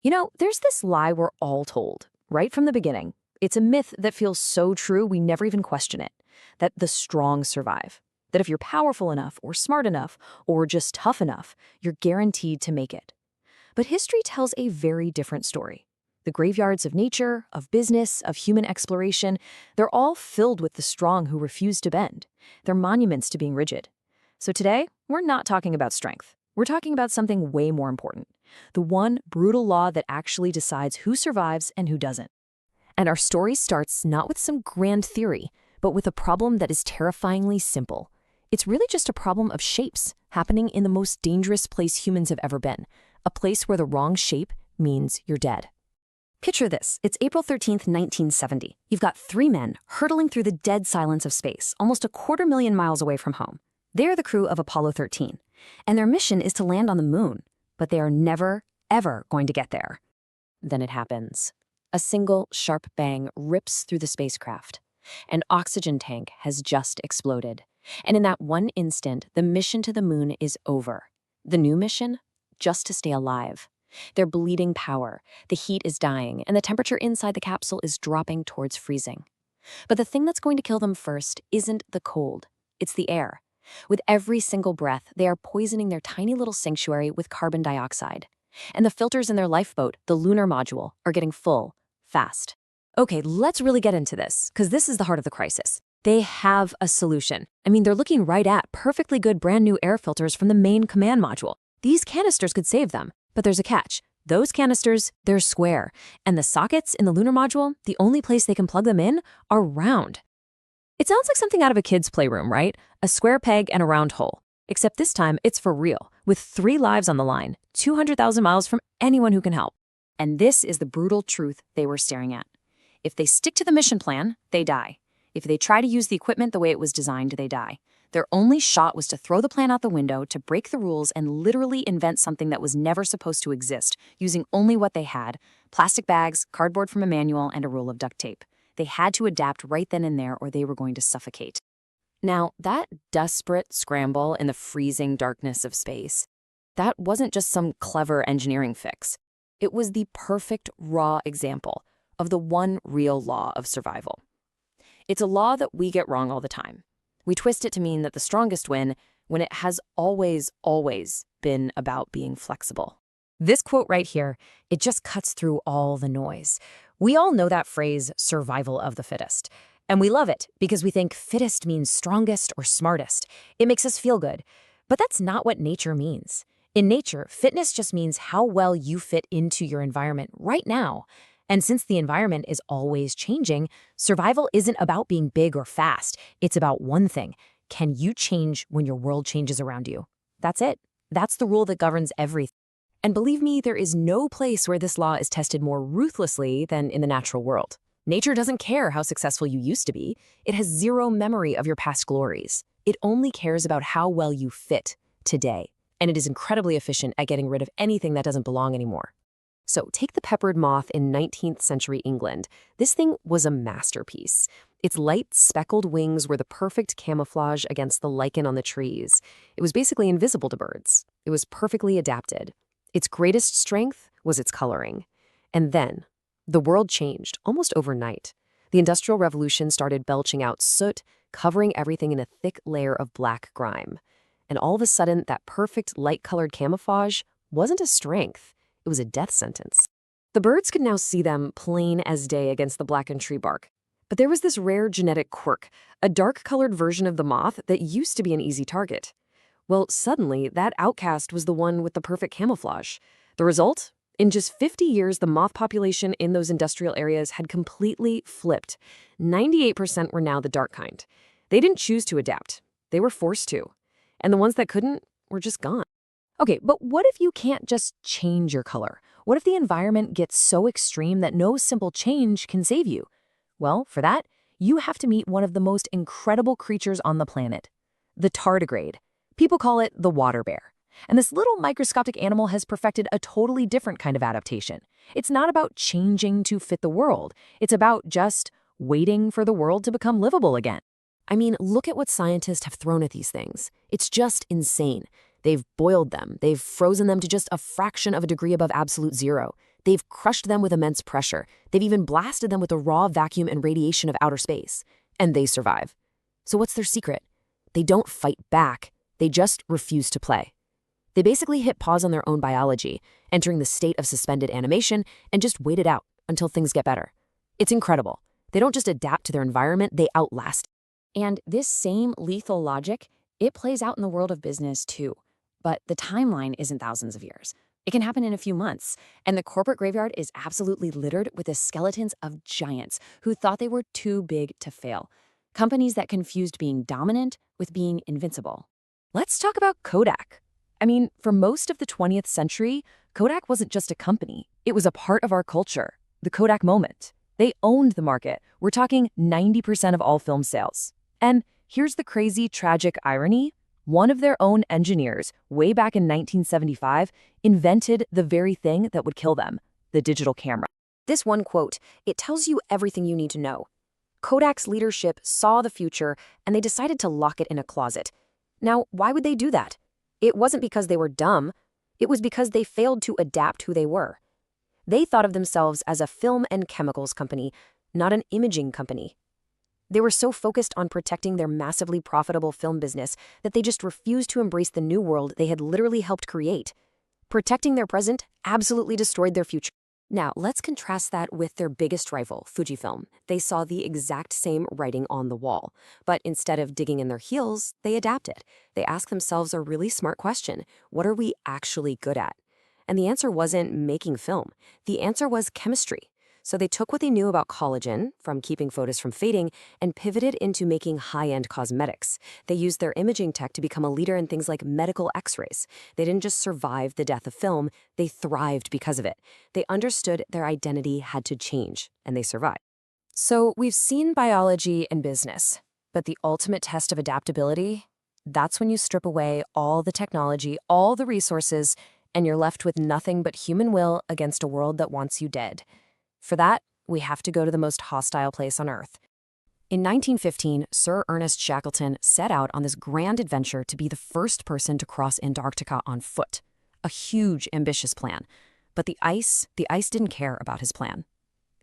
There's this lie we're all told, right from the beginning. It's a myth that feels so true we never even question it, that the strong survive. That if you're powerful enough or smart enough or just tough enough, you're guaranteed to make it. But history tells a very different story. The graveyards of nature, of business, of human exploration, they're all filled with the strong who refuse to bend. They're monuments to being rigid. So today, we're not talking about strength. We're talking about something way more important. The one brutal law that actually decides who survives and who doesn't. And our story starts not with some grand theory, but with a problem that is terrifyingly simple. It's really just a problem of shapes happening in the most dangerous place humans have ever been, a place where the wrong shape means you're dead. Picture this. It's April 13th, 1970. You've got three men hurtling through the dead silence of space, almost 250,000 miles away from home. They're the crew of Apollo 13, and their mission is to land on the moon, but they are never, ever going to get there. Then it happens. A single sharp bang rips through the spacecraft. An oxygen tank has just exploded. And in that one instant, the mission to the moon is over. The new mission? Just to stay alive. They're bleeding power, the heat is dying, and the temperature inside the capsule is dropping towards freezing. But the thing that's going to kill them first isn't the cold, it's the air. With every single breath, they are poisoning their tiny little sanctuary with carbon dioxide. And the filters in their lifeboat, the lunar module, are getting full, fast. Okay, let's really get into this, because this is the heart of the crisis. They have a solution. They're looking right at perfectly good brand new air filters from the main command module. These canisters could save them, but there's a catch. Those canisters, they're square, and the sockets in the lunar module, the only place they can plug them in, are round. It sounds like something out of a kid's playroom, right? A square peg and a round hole. Except this time, it's for real, with 3 lives on the line, 200,000 miles from anyone who can help. And this is the brutal truth they were staring at. If they stick to the mission plan, they die. If they try to use the equipment the way it was designed, they die. Their only shot was to throw the plan out the window, to break the rules, and literally invent something that was never supposed to exist, using only what they had: plastic bags, cardboard from a manual, and a roll of duct tape. They had to adapt right then and there, or they were going to suffocate. Now, that desperate scramble in the freezing darkness of space, that wasn't just some clever engineering fix. It was the perfect, raw example of the one real law of survival. It's a law that we get wrong all the time. We twist it to mean that the strongest win when it has always, always been about being flexible. This quote right here, it just cuts through all the noise. We all know that phrase, survival of the fittest. And we love it because we think fittest means strongest or smartest. It makes us feel good. But that's not what nature means. In nature, fitness just means how well you fit into your environment right now. And since the environment is always changing, survival isn't about being big or fast. It's about one thing. Can you change when your world changes around you? That's it. That's the rule that governs everything. And believe me, there is no place where this law is tested more ruthlessly than in the natural world. Nature doesn't care how successful you used to be. It has zero memory of your past glories. It only cares about how well you fit today. And it is incredibly efficient at getting rid of anything that doesn't belong anymore. So take the peppered moth in 19th century England. This thing was a masterpiece. Its light, speckled wings were the perfect camouflage against the lichen on the trees. It was basically invisible to birds. It was perfectly adapted. Its greatest strength was its coloring. And then, the world changed almost overnight. The Industrial Revolution started belching out soot, covering everything in a thick layer of black grime. And all of a sudden, that perfect light-colored camouflage wasn't a strength. It was a death sentence. The birds could now see them plain as day against the blackened tree bark. But there was this rare genetic quirk, a dark-colored version of the moth that used to be an easy target. Well, suddenly, that outcast was the one with the perfect camouflage. The result? In just 50 years, the moth population in those industrial areas had completely flipped. 98% were now the dark kind. They didn't choose to adapt. They were forced to. And the ones that couldn't were just gone. Okay, but what if you can't just change your color? What if the environment gets so extreme that no simple change can save you? Well, for that, you have to meet one of the most incredible creatures on the planet, the tardigrade. People call it the water bear. And this little microscopic animal has perfected a totally different kind of adaptation. It's not about changing to fit the world. It's about just waiting for the world to become livable again. Look at what scientists have thrown at these things. It's just insane. They've boiled them. They've frozen them to just a fraction of a degree above absolute zero. They've crushed them with immense pressure. They've even blasted them with the raw vacuum and radiation of outer space. And they survive. So what's their secret? They don't fight back. They just refuse to play. They basically hit pause on their own biology, entering the state of suspended animation, and just wait it out until things get better. It's incredible. They don't just adapt to their environment, they outlast it. And this same lethal logic, it plays out in the world of business too. But the timeline isn't thousands of years. It can happen in a few months, and the corporate graveyard is absolutely littered with the skeletons of giants who thought they were too big to fail. Companies that confused being dominant with being invincible. Let's talk about Kodak. I mean, for most of the 20th century, Kodak wasn't just a company. It was a part of our culture, the Kodak moment. They owned the market. We're talking 90% of all film sales. And here's the crazy, tragic irony. One of their own engineers, way back in 1975, invented the very thing that would kill them, the digital camera. This one quote, it tells you everything you need to know. Kodak's leadership saw the future, and they decided to lock it in a closet. Now, why would they do that? It wasn't because they were dumb. It was because they failed to adapt who they were. They thought of themselves as a film and chemicals company, not an imaging company. They were so focused on protecting their massively profitable film business that they just refused to embrace the new world they had literally helped create. Protecting their present absolutely destroyed their future. Now, let's contrast that with their biggest rival, Fujifilm. They saw the exact same writing on the wall. But instead of digging in their heels, they adapted. They asked themselves a really smart question. What are we actually good at? And the answer wasn't making film. The answer was chemistry. So they took what they knew about collagen, from keeping photos from fading, and pivoted into making high-end cosmetics. They used their imaging tech to become a leader in things like medical x-rays. They didn't just survive the death of film, they thrived because of it. They understood their identity had to change, and they survived. So we've seen biology and business, but the ultimate test of adaptability, that's when you strip away all the technology, all the resources, and you're left with nothing but human will against a world that wants you dead. For that, we have to go to the most hostile place on Earth. In 1915, Sir Ernest Shackleton set out on this grand adventure to be the first person to cross Antarctica on foot. A huge, ambitious plan. But the ice didn't care about his plan.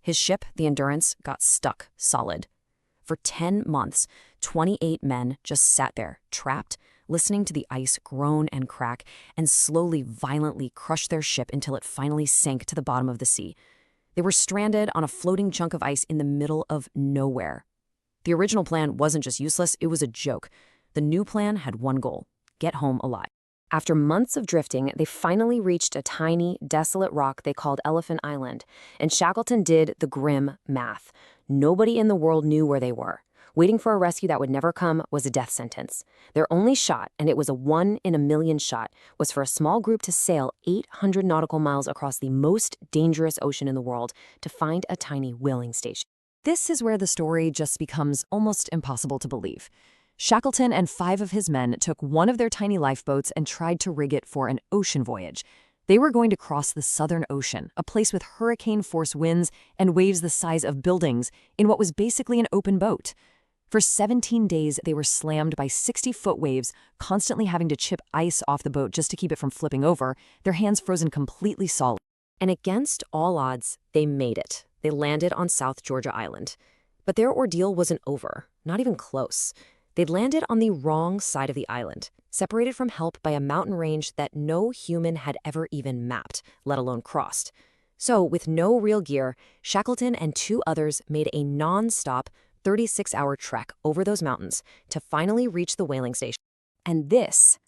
His ship, the Endurance, got stuck solid. For 10 months, 28 men just sat there, trapped, listening to the ice groan and crack, and slowly, violently crush their ship until it finally sank to the bottom of the sea. They were stranded on a floating chunk of ice in the middle of nowhere. The original plan wasn't just useless, it was a joke. The new plan had one goal: get home alive. After months of drifting, they finally reached a tiny, desolate rock they called Elephant Island, and Shackleton did the grim math. Nobody in the world knew where they were. Waiting for a rescue that would never come was a death sentence. Their only shot, and it was a 1 in a million shot, was for a small group to sail 800 nautical miles across the most dangerous ocean in the world to find a tiny whaling station. This is where the story just becomes almost impossible to believe. Shackleton and 5 of his men took one of their tiny lifeboats and tried to rig it for an ocean voyage. They were going to cross the Southern Ocean, a place with hurricane-force winds and waves the size of buildings, in what was basically an open boat. For 17 days, they were slammed by 60-foot waves, constantly having to chip ice off the boat just to keep it from flipping over, their hands frozen completely solid. And against all odds, they made it. They landed on South Georgia Island. But their ordeal wasn't over, not even close. They'd landed on the wrong side of the island, separated from help by a mountain range that no human had ever even mapped, let alone crossed. So, with no real gear, Shackleton and 2 others made a non-stop 36-hour trek over those mountains to finally reach the whaling station. And this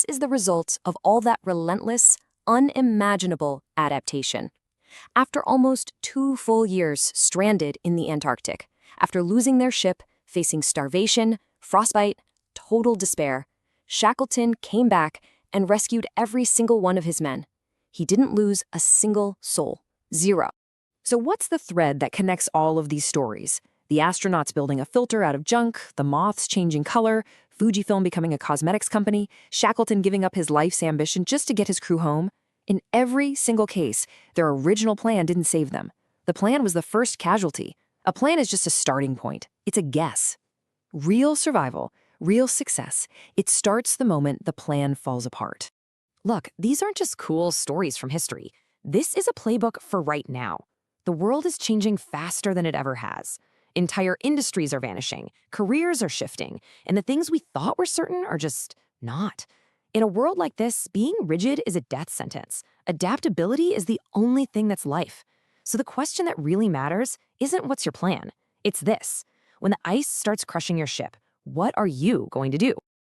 is the result of all that relentless, unimaginable adaptation. After almost 2 full years stranded in the Antarctic, after losing their ship, facing starvation, frostbite, total despair, Shackleton came back and rescued every single one of his men. He didn't lose a single soul. 0. So what's the thread that connects all of these stories? The astronauts building a filter out of junk, the moths changing color, Fujifilm becoming a cosmetics company, Shackleton giving up his life's ambition just to get his crew home. In every single case, their original plan didn't save them. The plan was the first casualty. A plan is just a starting point. It's a guess. Real survival, real success, it starts the moment the plan falls apart. Look, these aren't just cool stories from history. This is a playbook for right now. The world is changing faster than it ever has. Entire industries are vanishing, careers are shifting, and the things we thought were certain are just not. In a world like this, being rigid is a death sentence. Adaptability is the only thing that's life. So the question that really matters isn't what's your plan. It's this. When the ice starts crushing your ship, what are you going to do?